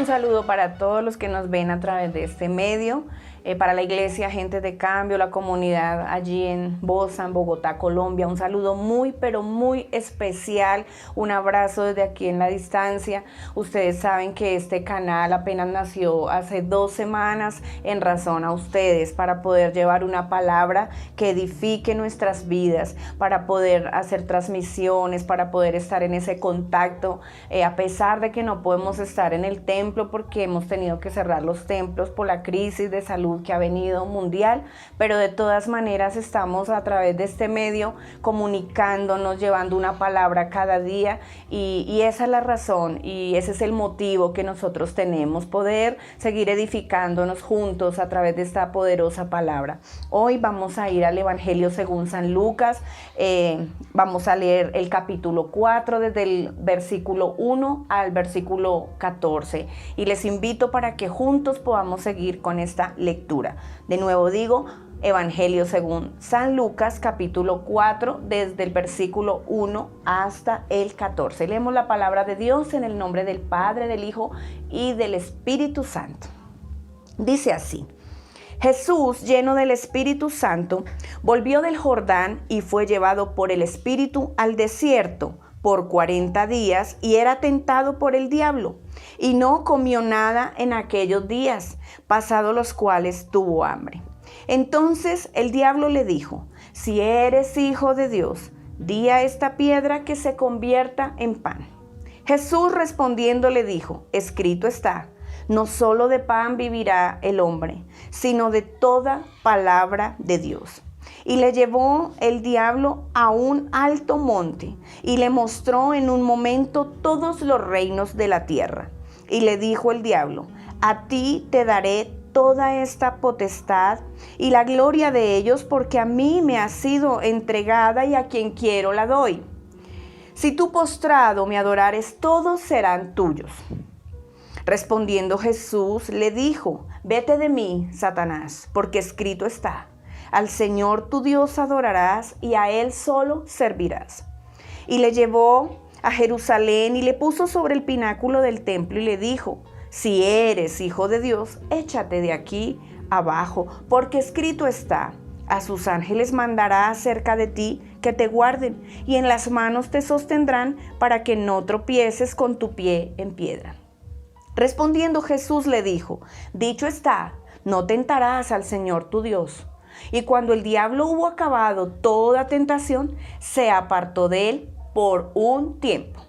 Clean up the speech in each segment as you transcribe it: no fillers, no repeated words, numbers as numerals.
Un saludo para todos los que nos ven a través de este medio, para la iglesia Gente de Cambio, la comunidad allí en Bosa, en Bogotá, Colombia. Un saludo muy, pero muy especial. Un abrazo desde aquí en la distancia. Ustedes saben que este canal apenas nació hace 2 semanas en razón a ustedes, para poder llevar una palabra que edifique nuestras vidas, para poder hacer transmisiones, para poder estar en ese contacto, a pesar de que no podemos estar en el templo porque hemos tenido que cerrar los templos por la crisis de salud que ha venido mundial, pero de todas maneras estamos a través de este medio comunicándonos, llevando una palabra cada día, y esa es la razón y ese es el motivo que nosotros tenemos, poder seguir edificándonos juntos a través de esta poderosa palabra. Hoy vamos a ir al Evangelio según San Lucas. Vamos a leer el capítulo 4 desde el versículo 1 al versículo 14, y les invito para que juntos podamos seguir con esta lectura. De nuevo digo, Evangelio según San Lucas, capítulo 4, desde el versículo 1 hasta el 14. Leemos la palabra de Dios en el nombre del Padre, del Hijo y del Espíritu Santo. Dice así: Jesús, lleno del Espíritu Santo, volvió del Jordán y fue llevado por el Espíritu al desierto por 40 días, y era tentado por el diablo, y no comió nada en aquellos días, pasados los cuales tuvo hambre. Entonces el diablo le dijo: si eres hijo de Dios, di a esta piedra que se convierta en pan. Jesús respondiendo le dijo: escrito está, no solo de pan vivirá el hombre, sino de toda palabra de Dios. Y le llevó el diablo a un alto monte y le mostró en un momento todos los reinos de la tierra. Y le dijo el diablo: a ti te daré toda esta potestad y la gloria de ellos, porque a mí me ha sido entregada y a quien quiero la doy. Si tú postrado me adorares, todos serán tuyos. Respondiendo Jesús le dijo: vete de mí, Satanás, porque escrito está, al Señor tu Dios adorarás y a Él solo servirás. Y le llevó a Jerusalén y le puso sobre el pináculo del templo y le dijo: si eres hijo de Dios, échate de aquí abajo, porque escrito está, a sus ángeles mandará acerca de ti que te guarden, y en las manos te sostendrán para que no tropieces con tu pie en piedra. Respondiendo Jesús le dijo: dicho está, no tentarás al Señor tu Dios. Y cuando el diablo hubo acabado toda tentación, se apartó de él por un tiempo.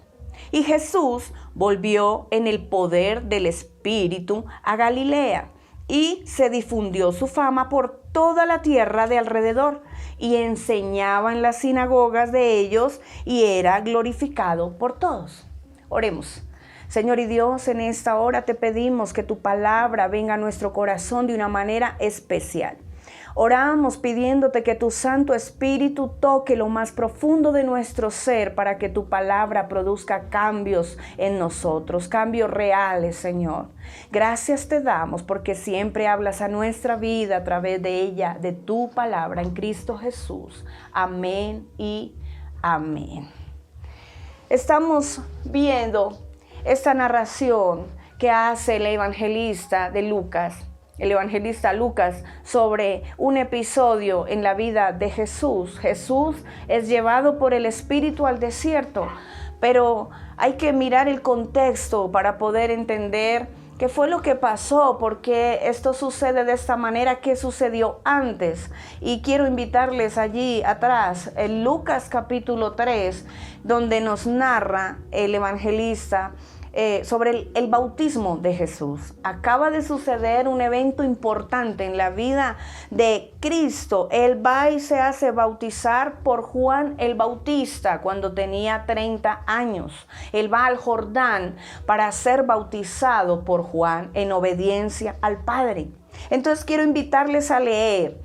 Y Jesús volvió en el poder del Espíritu a Galilea, y se difundió su fama por toda la tierra de alrededor, y enseñaba en las sinagogas de ellos, y era glorificado por todos. Oremos. Señor y Dios, en esta hora te pedimos que tu palabra venga a nuestro corazón de una manera especial. Oramos pidiéndote que tu Santo Espíritu toque lo más profundo de nuestro ser, para que tu palabra produzca cambios en nosotros, cambios reales, Señor. Gracias te damos porque siempre hablas a nuestra vida a través de ella, de tu palabra en Cristo Jesús. Amén y amén. Estamos viendo esta narración que hace el evangelista Lucas, sobre un episodio en la vida de Jesús. Jesús es llevado por el Espíritu al desierto, pero hay que mirar el contexto para poder entender qué fue lo que pasó, por qué esto sucede de esta manera, qué sucedió antes. Y quiero invitarles allí atrás, en Lucas capítulo 3, donde nos narra el evangelista sobre el bautismo de Jesús. Acaba de suceder un evento importante en la vida de Cristo. Él va y se hace bautizar por Juan el Bautista cuando tenía 30 años. Él va al Jordán para ser bautizado por Juan en obediencia al Padre. Entonces quiero invitarles a leer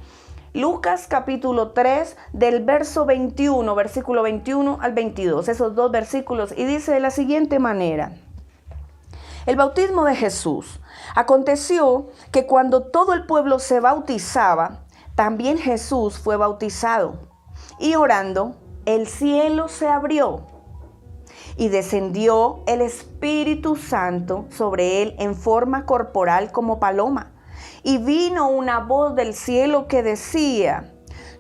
Lucas capítulo 3 del versículo 21 al 22, esos 2 versículos, y dice de la siguiente manera: el bautismo de Jesús. Aconteció que cuando todo el pueblo se bautizaba, también Jesús fue bautizado. Y orando, el cielo se abrió, y descendió el Espíritu Santo sobre él en forma corporal como paloma. Y vino una voz del cielo que decía: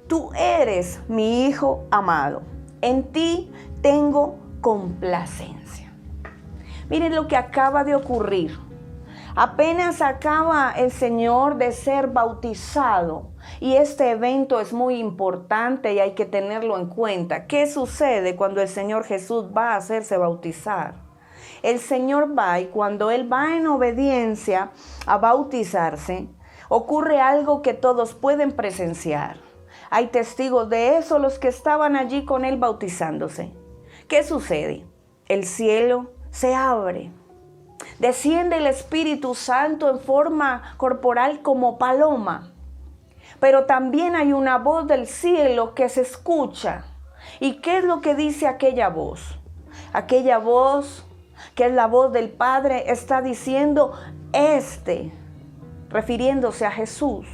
tú eres mi Hijo amado, en ti tengo complacencia. Miren lo que acaba de ocurrir. Apenas acaba el Señor de ser bautizado, y este evento es muy importante y hay que tenerlo en cuenta. ¿Qué sucede cuando el Señor Jesús va a hacerse bautizar? El Señor va, y cuando Él va en obediencia a bautizarse, ocurre algo que todos pueden presenciar. Hay testigos de eso, los que estaban allí con Él bautizándose. ¿Qué sucede? El cielo se abre. Desciende el Espíritu Santo en forma corporal como paloma. Pero también hay una voz del cielo que se escucha. ¿Y qué es lo que dice aquella voz? Aquella voz, que es la voz del Padre, está diciendo: refiriéndose a Jesús,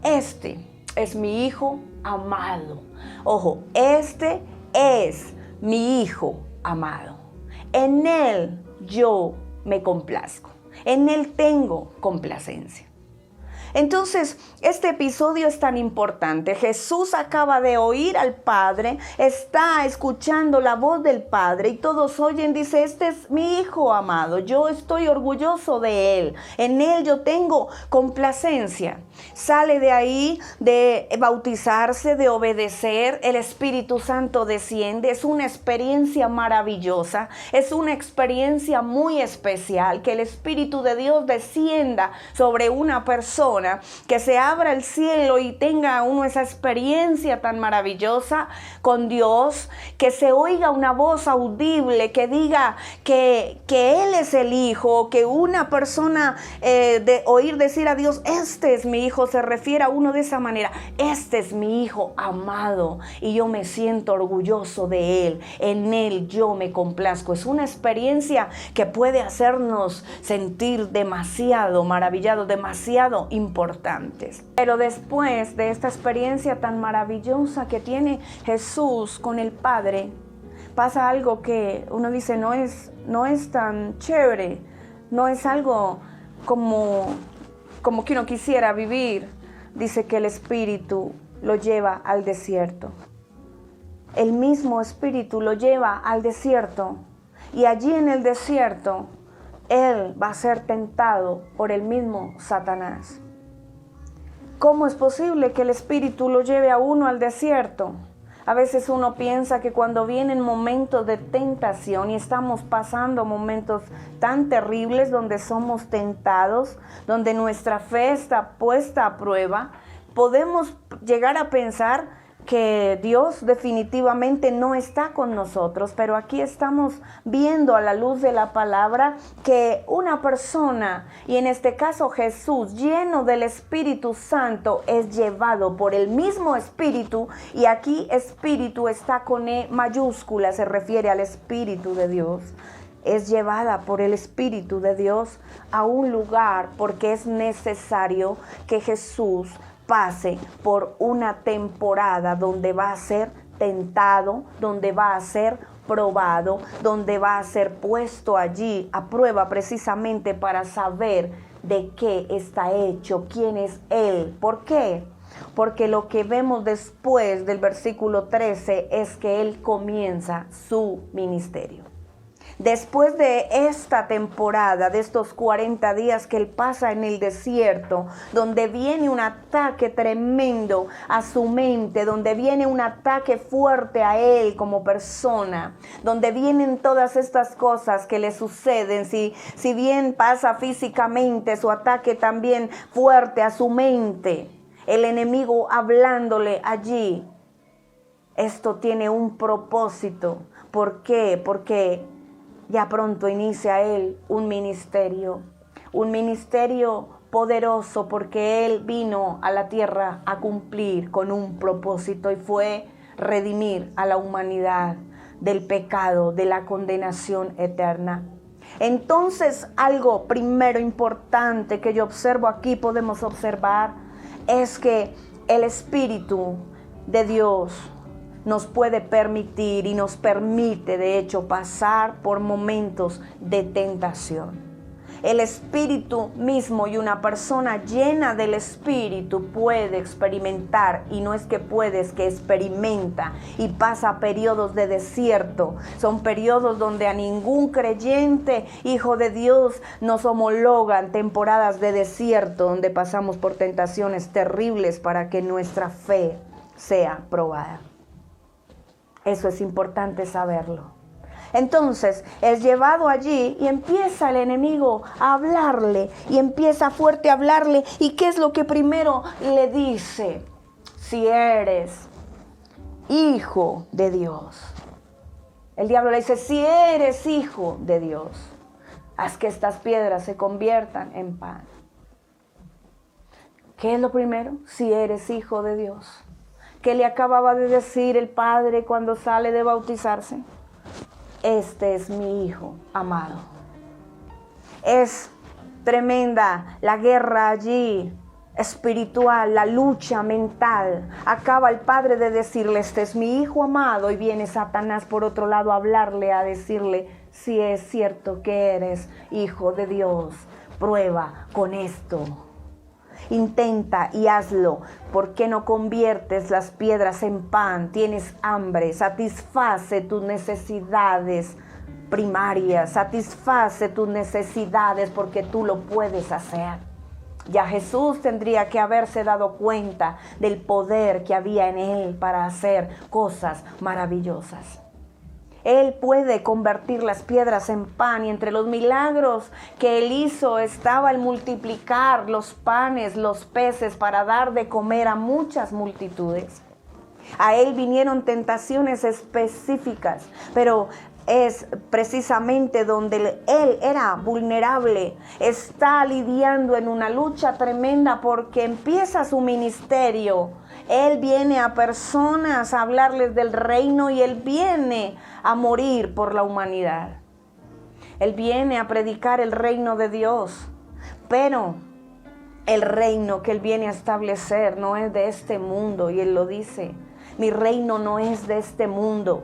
este es mi Hijo amado. Ojo, este es mi Hijo amado. En Él yo me complazco. En Él tengo complacencia. Entonces, este episodio es tan importante. Jesús acaba de oír al Padre, está escuchando la voz del Padre y todos oyen, dice: este es mi Hijo amado, yo estoy orgulloso de Él, en Él yo tengo complacencia. Sale de ahí de bautizarse, de obedecer, el Espíritu Santo desciende, es una experiencia maravillosa, es una experiencia muy especial, que el Espíritu de Dios descienda sobre una persona, que se abra el cielo y tenga uno esa experiencia tan maravillosa con Dios, que se oiga una voz audible que diga que Él es el Hijo, que una persona de oír decir a Dios: este es mi Hijo, se refiere a uno de esa manera: este es mi Hijo amado y yo me siento orgulloso de Él, en Él yo me complazco. Es una experiencia que puede hacernos sentir demasiado maravillados, demasiado importantes. Pero después de esta experiencia tan maravillosa que tiene Jesús con el Padre, pasa algo que uno dice: no es tan chévere, no es algo como que uno quisiera vivir. Dice que el Espíritu lo lleva al desierto. El mismo Espíritu lo lleva al desierto, y allí en el desierto Él va a ser tentado por el mismo Satanás. ¿Cómo es posible que el Espíritu lo lleve a uno al desierto? A veces uno piensa que cuando vienen momentos de tentación y estamos pasando momentos tan terribles donde somos tentados, donde nuestra fe está puesta a prueba, podemos llegar a pensar que Dios definitivamente no está con nosotros, pero aquí estamos viendo a la luz de la palabra que una persona, y en este caso Jesús, lleno del Espíritu Santo, es llevado por el mismo Espíritu, y aquí Espíritu está con E mayúscula, se refiere al Espíritu de Dios. Es llevada por el Espíritu de Dios a un lugar porque es necesario que Jesús pase por una temporada donde va a ser tentado, donde va a ser probado, donde va a ser puesto allí a prueba precisamente para saber de qué está hecho, quién es Él. ¿Por qué? Porque lo que vemos después del versículo 13 es que Él comienza su ministerio. Después de esta temporada, de estos 40 días que Él pasa en el desierto, donde viene un ataque tremendo a su mente, donde viene un ataque fuerte a Él como persona, donde vienen todas estas cosas que le suceden, si bien pasa físicamente, su ataque también fuerte a su mente, el enemigo hablándole allí. Esto tiene un propósito. ¿Por qué? Porque ya pronto inicia Él un ministerio poderoso, porque Él vino a la tierra a cumplir con un propósito, y fue redimir a la humanidad del pecado, de la condenación eterna. Entonces, algo primero importante que yo observo aquí, podemos observar, es que el Espíritu de Dios nos puede permitir y nos permite de hecho pasar por momentos de tentación. El Espíritu mismo y una persona llena del Espíritu puede experimentar, y no es que puede, es que experimenta y pasa periodos de desierto. Son periodos donde a ningún creyente, hijo de Dios, nos homologan temporadas de desierto, donde pasamos por tentaciones terribles para que nuestra fe sea probada. Eso es importante saberlo. Entonces es llevado allí y empieza el enemigo a hablarle y empieza fuerte a hablarle. ¿Y qué es lo que primero le dice? Si eres hijo de Dios. El diablo le dice, si eres hijo de Dios, haz que estas piedras se conviertan en pan. ¿Qué es lo primero? Si eres hijo de Dios. ¿Qué le acababa de decir el Padre cuando sale de bautizarse? Este es mi Hijo amado. Es tremenda la guerra allí, espiritual, la lucha mental. Acaba el Padre de decirle, este es mi Hijo amado, y viene Satanás por otro lado a hablarle, a decirle, si es cierto que eres Hijo de Dios, prueba con esto. Intenta y hazlo. ¿Por qué no conviertes las piedras en pan? Tienes hambre, satisface tus necesidades primarias, satisface tus necesidades porque tú lo puedes hacer. Ya Jesús tendría que haberse dado cuenta del poder que había en él para hacer cosas maravillosas. Él puede convertir las piedras en pan, y entre los milagros que él hizo estaba el multiplicar los panes, los peces para dar de comer a muchas multitudes. A él vinieron tentaciones específicas, pero es precisamente donde él era vulnerable. Está lidiando en una lucha tremenda porque empieza su ministerio. Él viene a personas a hablarles del reino y él viene a morir por la humanidad. Él viene a predicar el reino de Dios, pero el reino que él viene a establecer no es de este mundo, y él lo dice, mi reino no es de este mundo.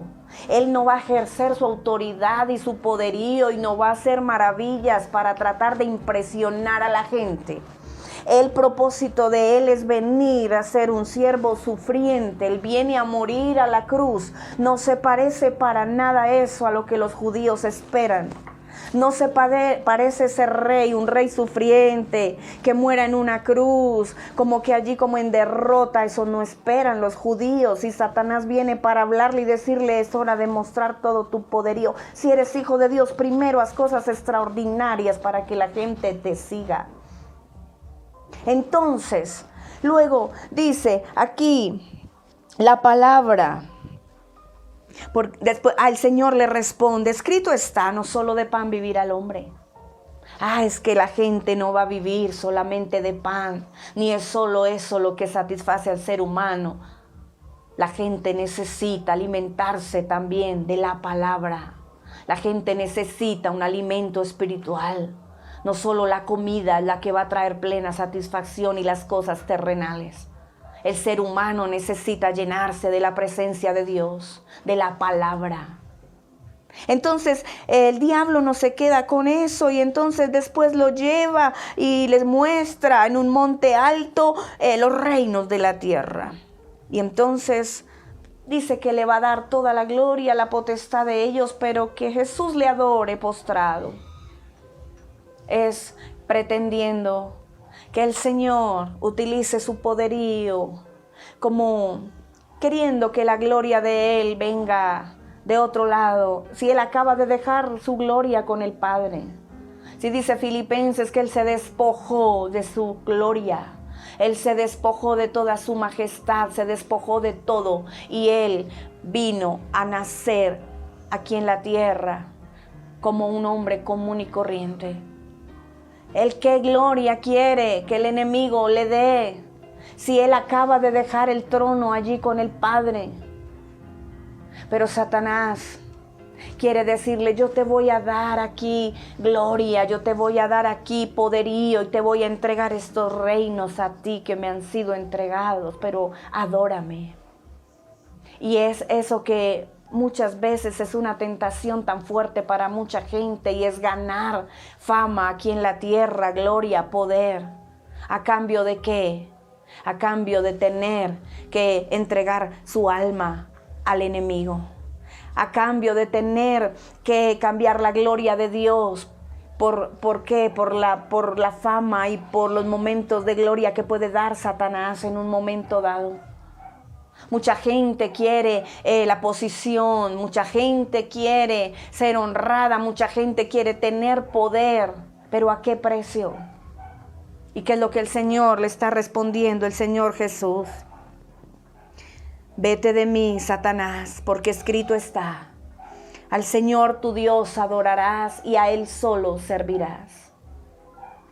Él no va a ejercer su autoridad y su poderío y no va a hacer maravillas para tratar de impresionar a la gente. El propósito de él es venir a ser un siervo sufriente. Él viene a morir a la cruz. No se parece para nada eso a lo que los judíos esperan. No se parece ser rey, un rey sufriente que muera en una cruz, como que allí como en derrota. Eso no esperan los judíos. Y Satanás viene para hablarle y decirle, es hora de mostrar todo tu poderío. Si eres hijo de Dios, primero haz cosas extraordinarias para que la gente te siga. Entonces, luego dice aquí la palabra. Después al Señor le responde, escrito está, no solo de pan vivirá el hombre. Es que la gente no va a vivir solamente de pan, ni es solo eso lo que satisface al ser humano. La gente necesita alimentarse también de la palabra. La gente necesita un alimento espiritual. No solo la comida es la que va a traer plena satisfacción y las cosas terrenales. El ser humano necesita llenarse de la presencia de Dios, de la palabra. Entonces el diablo no se queda con eso, y entonces después lo lleva y les muestra en un monte alto los reinos de la tierra. Y entonces dice que le va a dar toda la gloria, la potestad de ellos, pero que Jesús le adore postrado. Es pretendiendo que el Señor utilice su poderío, como queriendo que la gloria de Él venga de otro lado, si Él acaba de dejar su gloria con el Padre. Si dice Filipenses que Él se despojó de su gloria, Él se despojó de toda su majestad, se despojó de todo, y Él vino a nacer aquí en la tierra como un hombre común y corriente. ¿El qué gloria quiere que el enemigo le dé si él acaba de dejar el trono allí con el Padre? Pero Satanás quiere decirle, yo te voy a dar aquí gloria, yo te voy a dar aquí poderío y te voy a entregar estos reinos a ti que me han sido entregados, pero adórame. Y es eso que muchas veces es una tentación tan fuerte para mucha gente, y es ganar fama aquí en la tierra, gloria, poder. ¿A cambio de qué? A cambio de tener que entregar su alma al enemigo. A cambio de tener que cambiar la gloria de Dios. ¿Por qué? Por la fama y por los momentos de gloria que puede dar Satanás en un momento dado. Mucha gente quiere la posición, mucha gente quiere ser honrada, mucha gente quiere tener poder, pero ¿a qué precio? ¿Y qué es lo que el Señor le está respondiendo, el Señor Jesús? Vete de mí, Satanás, porque escrito está: al Señor tu Dios adorarás y a Él solo servirás.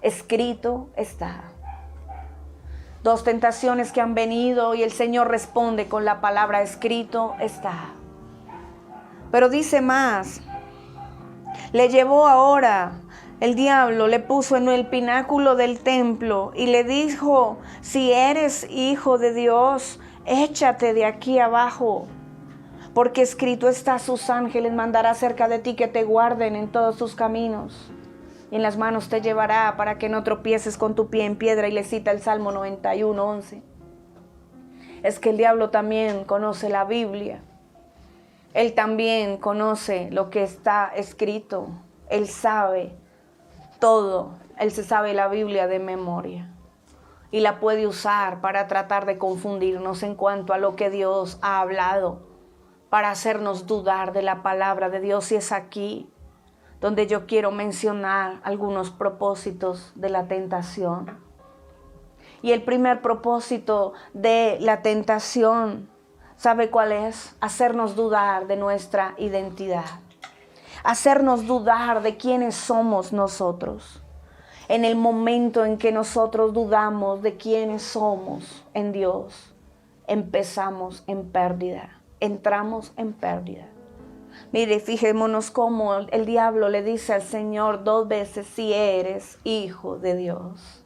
Escrito está. Dos tentaciones que han venido y el Señor responde con la palabra escrito está. Pero dice más. Le llevó ahora el diablo, le puso en el pináculo del templo y le dijo: si eres hijo de Dios, échate de aquí abajo. Porque escrito está: sus ángeles mandará cerca de ti que te guarden en todos tus caminos. Y en las manos te llevará para que no tropieces con tu pie en piedra. Y le cita el Salmo 91:11. Es que el diablo también conoce la Biblia. Él también conoce lo que está escrito. Él sabe todo. Él se sabe la Biblia de memoria. Y la puede usar para tratar de confundirnos en cuanto a lo que Dios ha hablado, para hacernos dudar de la palabra de Dios. Y es aquí donde yo quiero mencionar algunos propósitos de la tentación. Y el primer propósito de la tentación, ¿sabe cuál es? Hacernos dudar de nuestra identidad. Hacernos dudar de quiénes somos nosotros. En el momento en que nosotros dudamos de quiénes somos en Dios, empezamos en pérdida. Entramos en pérdida. Mire, fijémonos cómo el diablo le dice al Señor 2 veces: si eres hijo de Dios.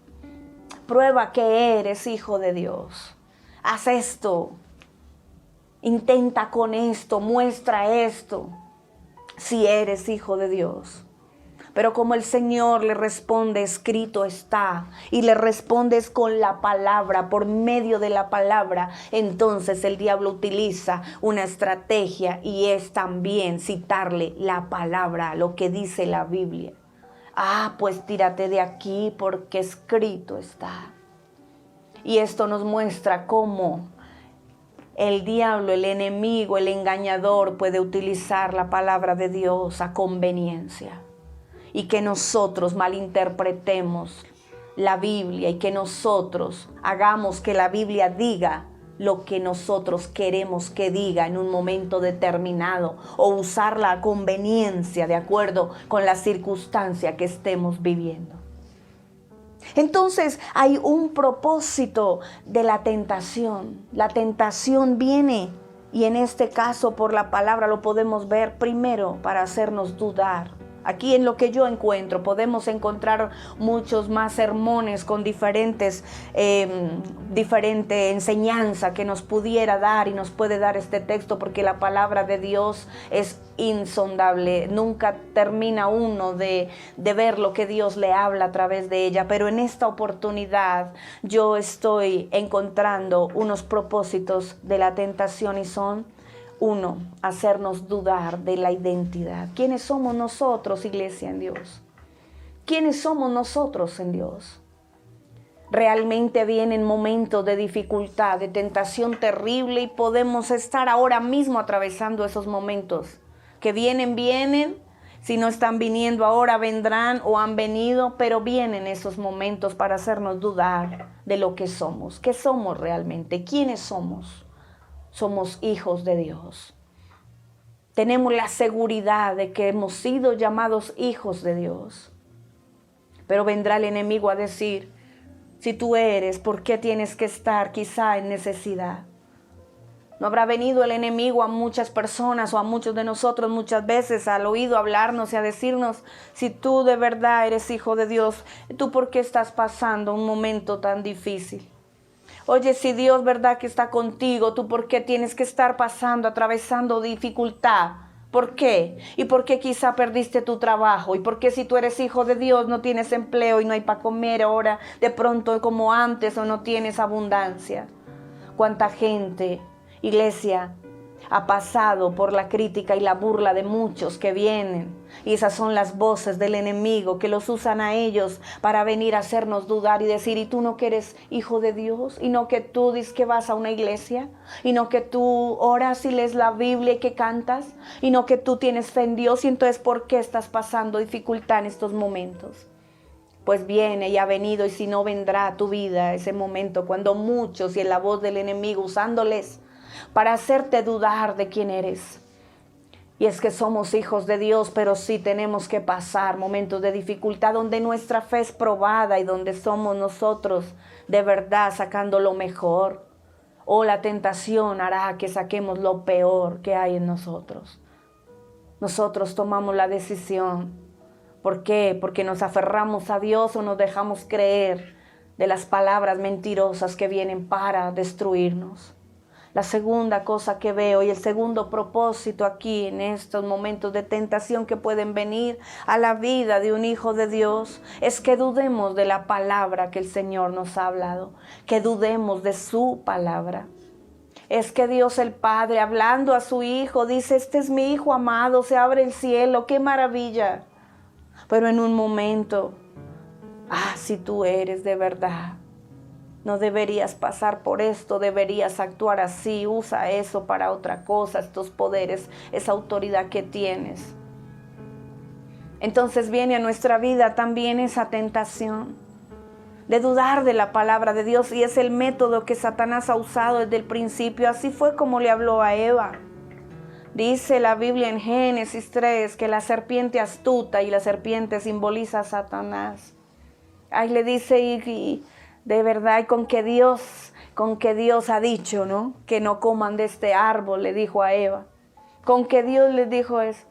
Prueba que eres hijo de Dios. Haz esto. Intenta con esto. Muestra esto. Si eres hijo de Dios. Pero como el Señor le responde, escrito está, y le respondes con la palabra, por medio de la palabra, entonces el diablo utiliza una estrategia, y es también citarle la palabra, lo que dice la Biblia. Pues tírate de aquí porque escrito está. Y esto nos muestra cómo el diablo, el enemigo, el engañador puede utilizar la palabra de Dios a conveniencia. Y que nosotros malinterpretemos la Biblia y que nosotros hagamos que la Biblia diga lo que nosotros queremos que diga en un momento determinado, o usarla a conveniencia de acuerdo con la circunstancia que estemos viviendo. Entonces hay un propósito de la tentación. La tentación viene, y en este caso por la palabra lo podemos ver, primero para hacernos dudar. Aquí en lo que yo encuentro, podemos encontrar muchos más sermones con diferente enseñanza que nos pudiera dar y nos puede dar este texto, porque la palabra de Dios es insondable. Nunca termina uno de ver lo que Dios le habla a través de ella. Pero en esta oportunidad yo estoy encontrando unos propósitos de la tentación, y son: 1, hacernos dudar de la identidad. ¿Quiénes somos nosotros, iglesia en Dios? ¿Quiénes somos nosotros en Dios? Realmente vienen momentos de dificultad, de tentación terrible, y podemos estar ahora mismo atravesando esos momentos. Que vienen, si no están viniendo ahora, vendrán o han venido, pero vienen esos momentos para hacernos dudar de lo que somos. ¿Qué somos realmente? ¿Quiénes somos? Somos hijos de Dios. Tenemos la seguridad de que hemos sido llamados hijos de Dios. Pero vendrá el enemigo a decir: si tú eres, ¿por qué tienes que estar quizá en necesidad? ¿No habrá venido el enemigo a muchas personas o a muchos de nosotros muchas veces al oído hablarnos y a decirnos: si tú de verdad eres hijo de Dios, ¿tú por qué estás pasando un momento tan difícil? Oye, si Dios, ¿verdad?, que está contigo, ¿tú por qué tienes que estar atravesando dificultad? ¿Por qué? ¿Y por qué quizá perdiste tu trabajo? ¿Y por qué si tú eres hijo de Dios no tienes empleo y no hay para comer ahora de pronto como antes o no tienes abundancia? ¿Cuánta gente, iglesia, ha pasado por la crítica y la burla de muchos que vienen? Y esas son las voces del enemigo que los usan a ellos para venir a hacernos dudar y decir, ¿y tú no que eres hijo de Dios? ¿Y no que tú dices que vas a una iglesia? ¿Y no que tú oras y lees la Biblia y que cantas? ¿Y no que tú tienes fe en Dios? Y entonces, ¿por qué estás pasando dificultad en estos momentos? Pues viene y ha venido, y si no, vendrá a tu vida ese momento cuando muchos y en la voz del enemigo usándoles para hacerte dudar de quién eres. Y es que somos hijos de Dios, pero sí tenemos que pasar momentos de dificultad donde nuestra fe es probada y donde somos nosotros de verdad sacando lo mejor. O la tentación hará que saquemos lo peor que hay en nosotros. Nosotros tomamos la decisión. ¿Por qué? Porque nos aferramos a Dios o nos dejamos creer de las palabras mentirosas que vienen para destruirnos. La segunda cosa que veo y el segundo propósito aquí en estos momentos de tentación que pueden venir a la vida de un hijo de Dios es que dudemos de la palabra que el Señor nos ha hablado, que dudemos de su palabra. Es que Dios el Padre, hablando a su Hijo, dice, este es mi Hijo amado, se abre el cielo, qué maravilla. Pero en un momento, si tú eres de verdad, no deberías pasar por esto, deberías actuar así, usa eso para otra cosa, estos poderes, esa autoridad que tienes. Entonces viene a nuestra vida también esa tentación de dudar de la palabra de Dios, y es el método que Satanás ha usado desde el principio. Así fue como le habló a Eva. Dice la Biblia en Génesis 3 que la serpiente astuta, y la serpiente simboliza a Satanás. Ahí le dice, y de verdad, y con que Dios ha dicho, ¿no?, que no coman de este árbol, le dijo a Eva. Con que Dios les dijo eso.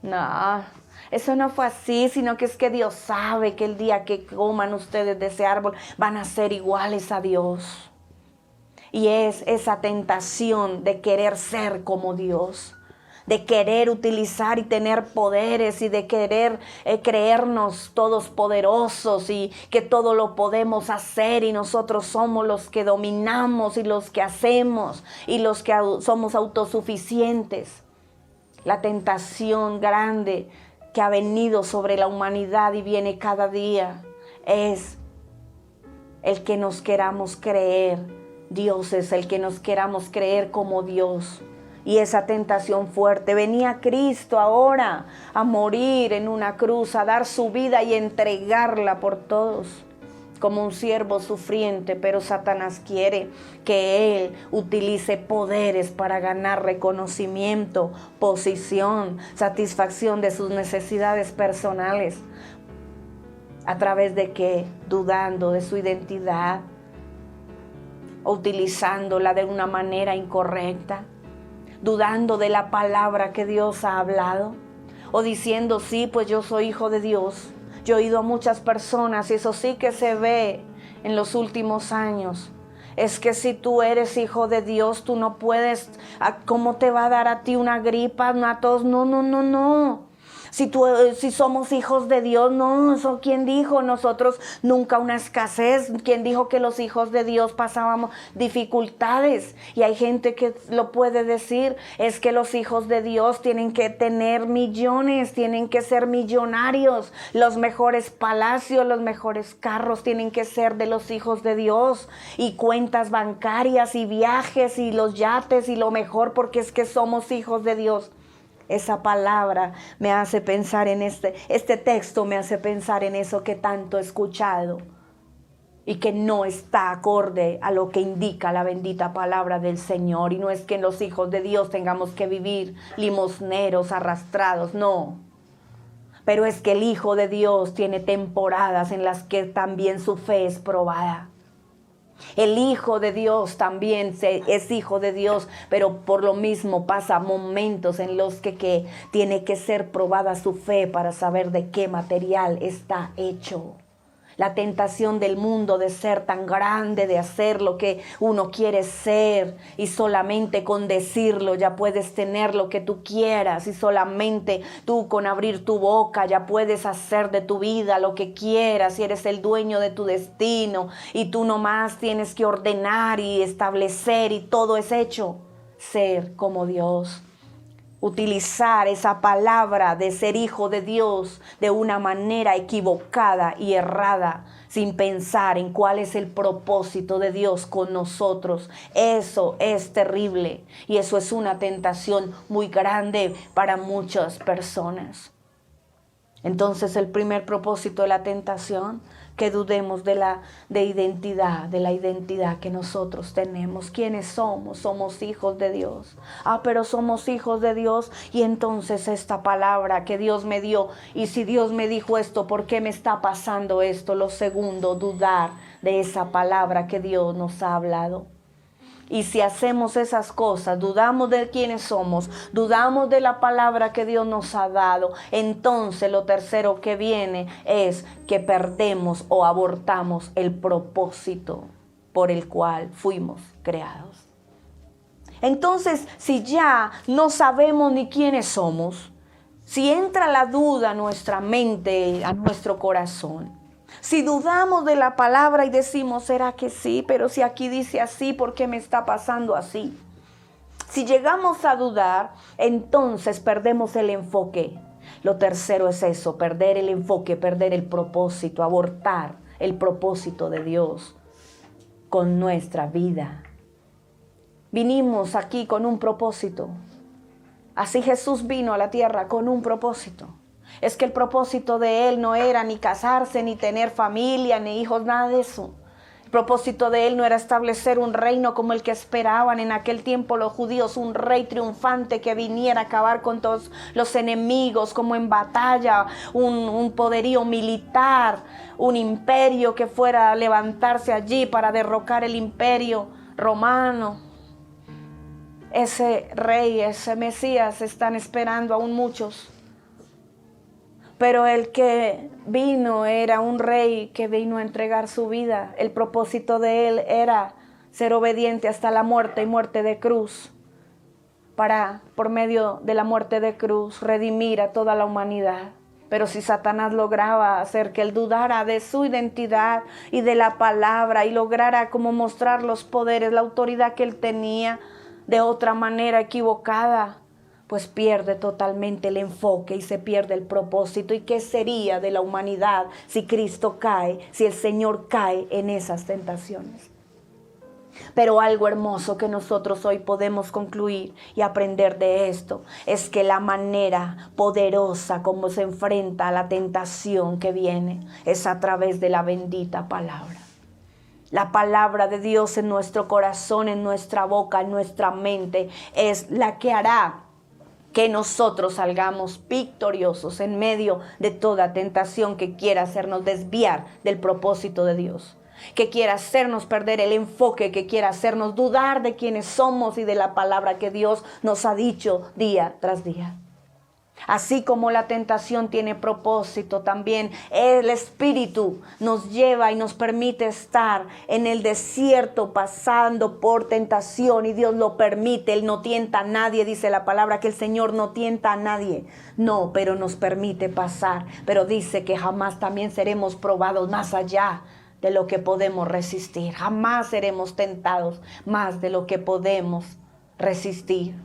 No, eso no fue así, sino que es que Dios sabe que el día que coman ustedes de ese árbol van a ser iguales a Dios. Y es esa tentación de querer ser como Dios, de querer utilizar y tener poderes y de querer creernos todos poderosos y que todo lo podemos hacer y nosotros somos los que dominamos y los que hacemos y los que somos autosuficientes. La tentación grande que ha venido sobre la humanidad y viene cada día es el que nos queramos creer dioses, el que nos queramos creer como Dios. Y esa tentación fuerte, venía Cristo ahora a morir en una cruz, a dar su vida y entregarla por todos, como un siervo sufriente, pero Satanás quiere que Él utilice poderes para ganar reconocimiento, posición, satisfacción de sus necesidades personales. ¿A través de qué? Dudando de su identidad, o utilizándola de una manera incorrecta, dudando de la palabra que Dios ha hablado, o diciendo, sí, pues yo soy hijo de Dios. Yo he oído a muchas personas, y eso sí que se ve en los últimos años, es que si tú eres hijo de Dios, tú no puedes, ¿cómo te va a dar a ti una gripa, una tos? No. Si somos hijos de Dios, no, eso ¿quién dijo? Nosotros nunca una escasez. ¿Quién dijo que los hijos de Dios pasábamos dificultades? Y hay gente que lo puede decir, es que los hijos de Dios tienen que tener millones, tienen que ser millonarios, los mejores palacios, los mejores carros tienen que ser de los hijos de Dios, y cuentas bancarias y viajes y los yates y lo mejor porque es que somos hijos de Dios. Esa palabra me hace pensar en este texto me hace pensar en eso que tanto he escuchado y que no está acorde a lo que indica la bendita palabra del Señor. Y no es que los hijos de Dios tengamos que vivir limosneros, arrastrados, no. Pero es que el Hijo de Dios tiene temporadas en las que también su fe es probada. El Hijo de Dios también es Hijo de Dios, pero por lo mismo pasa momentos en los que tiene que ser probada su fe para saber de qué material está hecho. La tentación del mundo de ser tan grande, de hacer lo que uno quiere ser y solamente con decirlo ya puedes tener lo que tú quieras y solamente tú con abrir tu boca ya puedes hacer de tu vida lo que quieras y eres el dueño de tu destino y tú nomás tienes que ordenar y establecer y todo es hecho. Ser como Dios. Utilizar esa palabra de ser hijo de Dios de una manera equivocada y errada, sin pensar en cuál es el propósito de Dios con nosotros. Eso es terrible y eso es una tentación muy grande para muchas personas. Entonces, el primer propósito de la tentación, que dudemos de la identidad que nosotros tenemos. ¿Quiénes somos? Somos hijos de Dios. Pero somos hijos de Dios y entonces esta palabra que Dios me dio, y si Dios me dijo esto, ¿por qué me está pasando esto? Lo segundo, dudar de esa palabra que Dios nos ha hablado. Y si hacemos esas cosas, dudamos de quiénes somos, dudamos de la palabra que Dios nos ha dado, entonces lo tercero que viene es que perdemos o abortamos el propósito por el cual fuimos creados. Entonces, si ya no sabemos ni quiénes somos, si entra la duda a nuestra mente, a nuestro corazón, si dudamos de la palabra y decimos, ¿será que sí? Pero si aquí dice así, ¿por qué me está pasando así? Si llegamos a dudar, entonces perdemos el enfoque. Lo tercero es eso, perder el enfoque, perder el propósito, abortar el propósito de Dios con nuestra vida. Vinimos aquí con un propósito. Así Jesús vino a la tierra con un propósito. Es que el propósito de Él no era ni casarse, ni tener familia, ni hijos, nada de eso. El propósito de Él no era establecer un reino como el que esperaban en aquel tiempo los judíos, un rey triunfante que viniera a acabar con todos los enemigos, como en batalla, un poderío militar, un imperio que fuera a levantarse allí para derrocar el imperio romano. Ese rey, ese Mesías están esperando aún muchos. Pero el que vino era un rey que vino a entregar su vida. El propósito de él era ser obediente hasta la muerte y muerte de cruz, para, por medio de la muerte de cruz, redimir a toda la humanidad. Pero si Satanás lograba hacer que él dudara de su identidad y de la palabra y lograra como mostrar los poderes, la autoridad que él tenía de otra manera equivocada, pues pierde totalmente el enfoque y se pierde el propósito. ¿Y qué sería de la humanidad si Cristo cae, si el Señor cae en esas tentaciones? Pero algo hermoso que nosotros hoy podemos concluir y aprender de esto es que la manera poderosa como se enfrenta a la tentación que viene es a través de la bendita palabra. La palabra de Dios en nuestro corazón, en nuestra boca, en nuestra mente es la que hará que nosotros salgamos victoriosos en medio de toda tentación que quiera hacernos desviar del propósito de Dios, que quiera hacernos perder el enfoque, que quiera hacernos dudar de quiénes somos y de la palabra que Dios nos ha dicho día tras día. Así como la tentación tiene propósito, también el Espíritu nos lleva y nos permite estar en el desierto pasando por tentación, y Dios lo permite. Él no tienta a nadie, dice la palabra que el Señor no tienta a nadie. No, pero nos permite pasar. Pero dice que jamás también seremos probados más allá de lo que podemos resistir. Jamás seremos tentados más de lo que podemos resistir.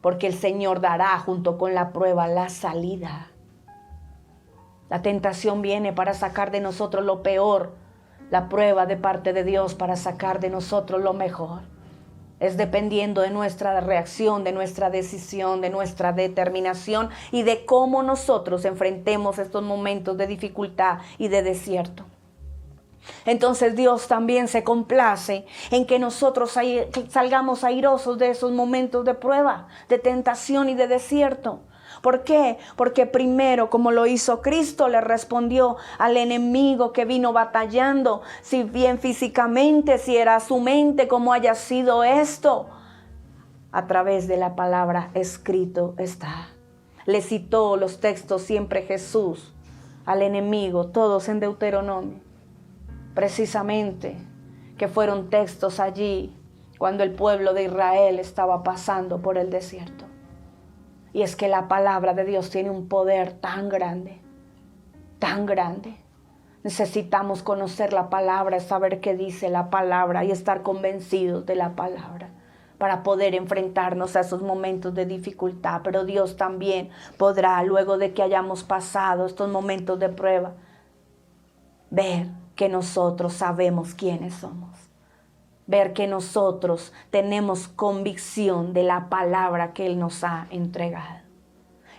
Porque el Señor dará junto con la prueba la salida. La tentación viene para sacar de nosotros lo peor. La prueba de parte de Dios para sacar de nosotros lo mejor. Es dependiendo de nuestra reacción, de nuestra decisión, de nuestra determinación y de cómo nosotros enfrentemos estos momentos de dificultad y de desierto. Entonces Dios también se complace en que nosotros salgamos airosos de esos momentos de prueba, de tentación y de desierto. ¿Por qué? Porque primero, como lo hizo Cristo, le respondió al enemigo que vino batallando, si bien físicamente, si era su mente, como haya sido esto. A través de la palabra escrito está. Le citó los textos siempre Jesús al enemigo, todos en Deuteronomio. precisamente que fueron textos allí cuando el pueblo de Israel estaba pasando por el desierto. Y es que la palabra de Dios tiene un poder tan grande, tan grande. Necesitamos conocer la palabra, saber qué dice la palabra y estar convencidos de la palabra para poder enfrentarnos a esos momentos de dificultad. Pero Dios también podrá, luego de que hayamos pasado estos momentos de prueba, ver que nosotros sabemos quiénes somos. Ver que nosotros tenemos convicción de la palabra que Él nos ha entregado.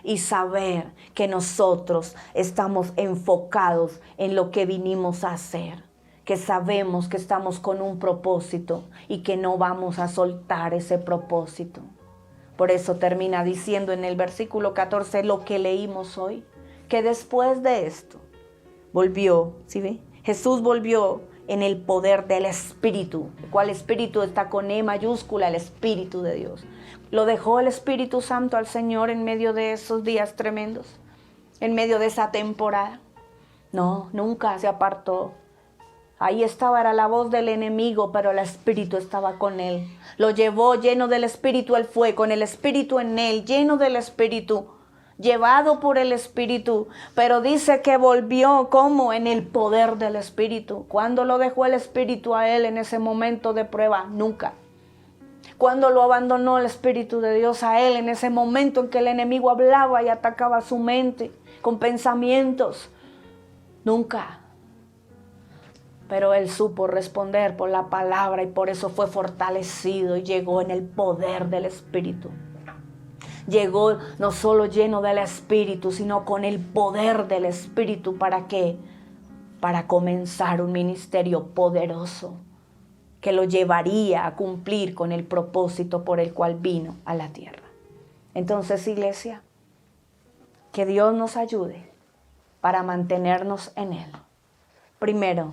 Y saber que nosotros estamos enfocados en lo que vinimos a hacer. Que sabemos que estamos con un propósito y que no vamos a soltar ese propósito. Por eso termina diciendo en el versículo 14 lo que leímos hoy. Que después de esto volvió, ¿sí ve? Jesús volvió en el poder del Espíritu. ¿Cuál Espíritu? Está con E mayúscula, el Espíritu de Dios. ¿Lo dejó el Espíritu Santo al Señor en medio de esos días tremendos? ¿En medio de esa temporada? No, nunca se apartó. Ahí estaba, era la voz del enemigo, pero el Espíritu estaba con él. Lo llevó lleno del Espíritu, él fue con el Espíritu en él, lleno del Espíritu, llevado por el Espíritu. Pero dice que volvió como en el poder del Espíritu. ¿Cuándo lo dejó el Espíritu a él en ese momento de prueba? Nunca. ¿Cuándo lo abandonó el Espíritu de Dios a él en ese momento en que el enemigo hablaba y atacaba su mente con pensamientos? Nunca. Pero él supo responder por la palabra y por eso fue fortalecido y llegó en el poder del Espíritu. Llegó no solo lleno del Espíritu, sino con el poder del Espíritu. ¿Para qué? Para comenzar un ministerio poderoso que lo llevaría a cumplir con el propósito por el cual vino a la tierra. Entonces, iglesia, que Dios nos ayude para mantenernos en Él. Primero,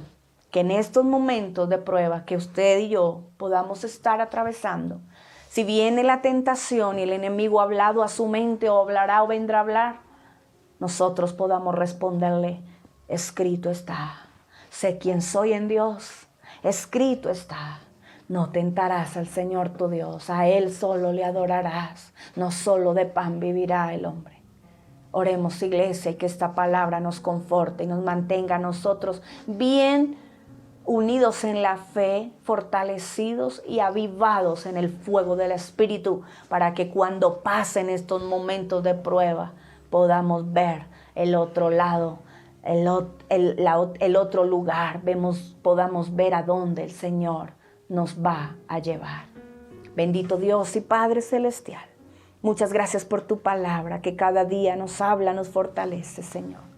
que en estos momentos de prueba que usted y yo podamos estar atravesando, si viene la tentación y el enemigo ha hablado a su mente o hablará o vendrá a hablar, nosotros podamos responderle, escrito está, sé quién soy en Dios, escrito está, no tentarás al Señor tu Dios, a Él solo le adorarás, no solo de pan vivirá el hombre. Oremos, iglesia, y que esta palabra nos conforte y nos mantenga a nosotros bien unidos en la fe, fortalecidos y avivados en el fuego del Espíritu, para que cuando pasen estos momentos de prueba podamos ver el otro lado, el otro lugar, podamos ver a dónde el Señor nos va a llevar. Bendito Dios y Padre Celestial, muchas gracias por tu palabra que cada día nos habla, nos fortalece, Señor.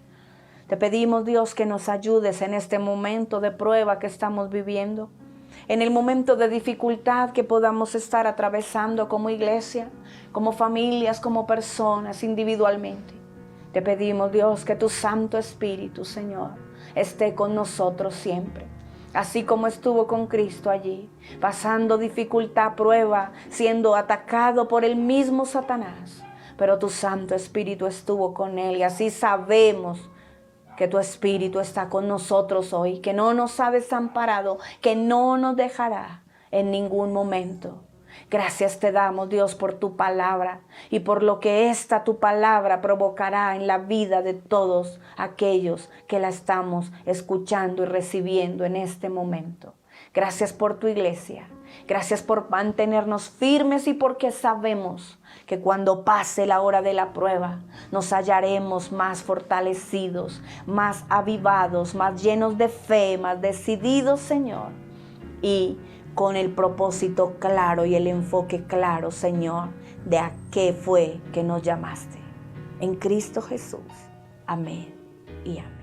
Te pedimos, Dios, que nos ayudes en este momento de prueba que estamos viviendo, en el momento de dificultad que podamos estar atravesando como iglesia, como familias, como personas, individualmente. Te pedimos, Dios, que tu Santo Espíritu, Señor, esté con nosotros siempre, así como estuvo con Cristo allí, pasando dificultad, prueba, siendo atacado por el mismo Satanás. Pero tu Santo Espíritu estuvo con él y así sabemos que tu Espíritu está con nosotros hoy, que no nos ha desamparado, que no nos dejará en ningún momento. Gracias te damos, Dios, por tu palabra y por lo que tu palabra provocará en la vida de todos aquellos que la estamos escuchando y recibiendo en este momento. Gracias por tu iglesia. Gracias por mantenernos firmes y porque sabemos que cuando pase la hora de la prueba nos hallaremos más fortalecidos, más avivados, más llenos de fe, más decididos, Señor. Y con el propósito claro y el enfoque claro, Señor, de a qué fue que nos llamaste. En Cristo Jesús. Amén y amén.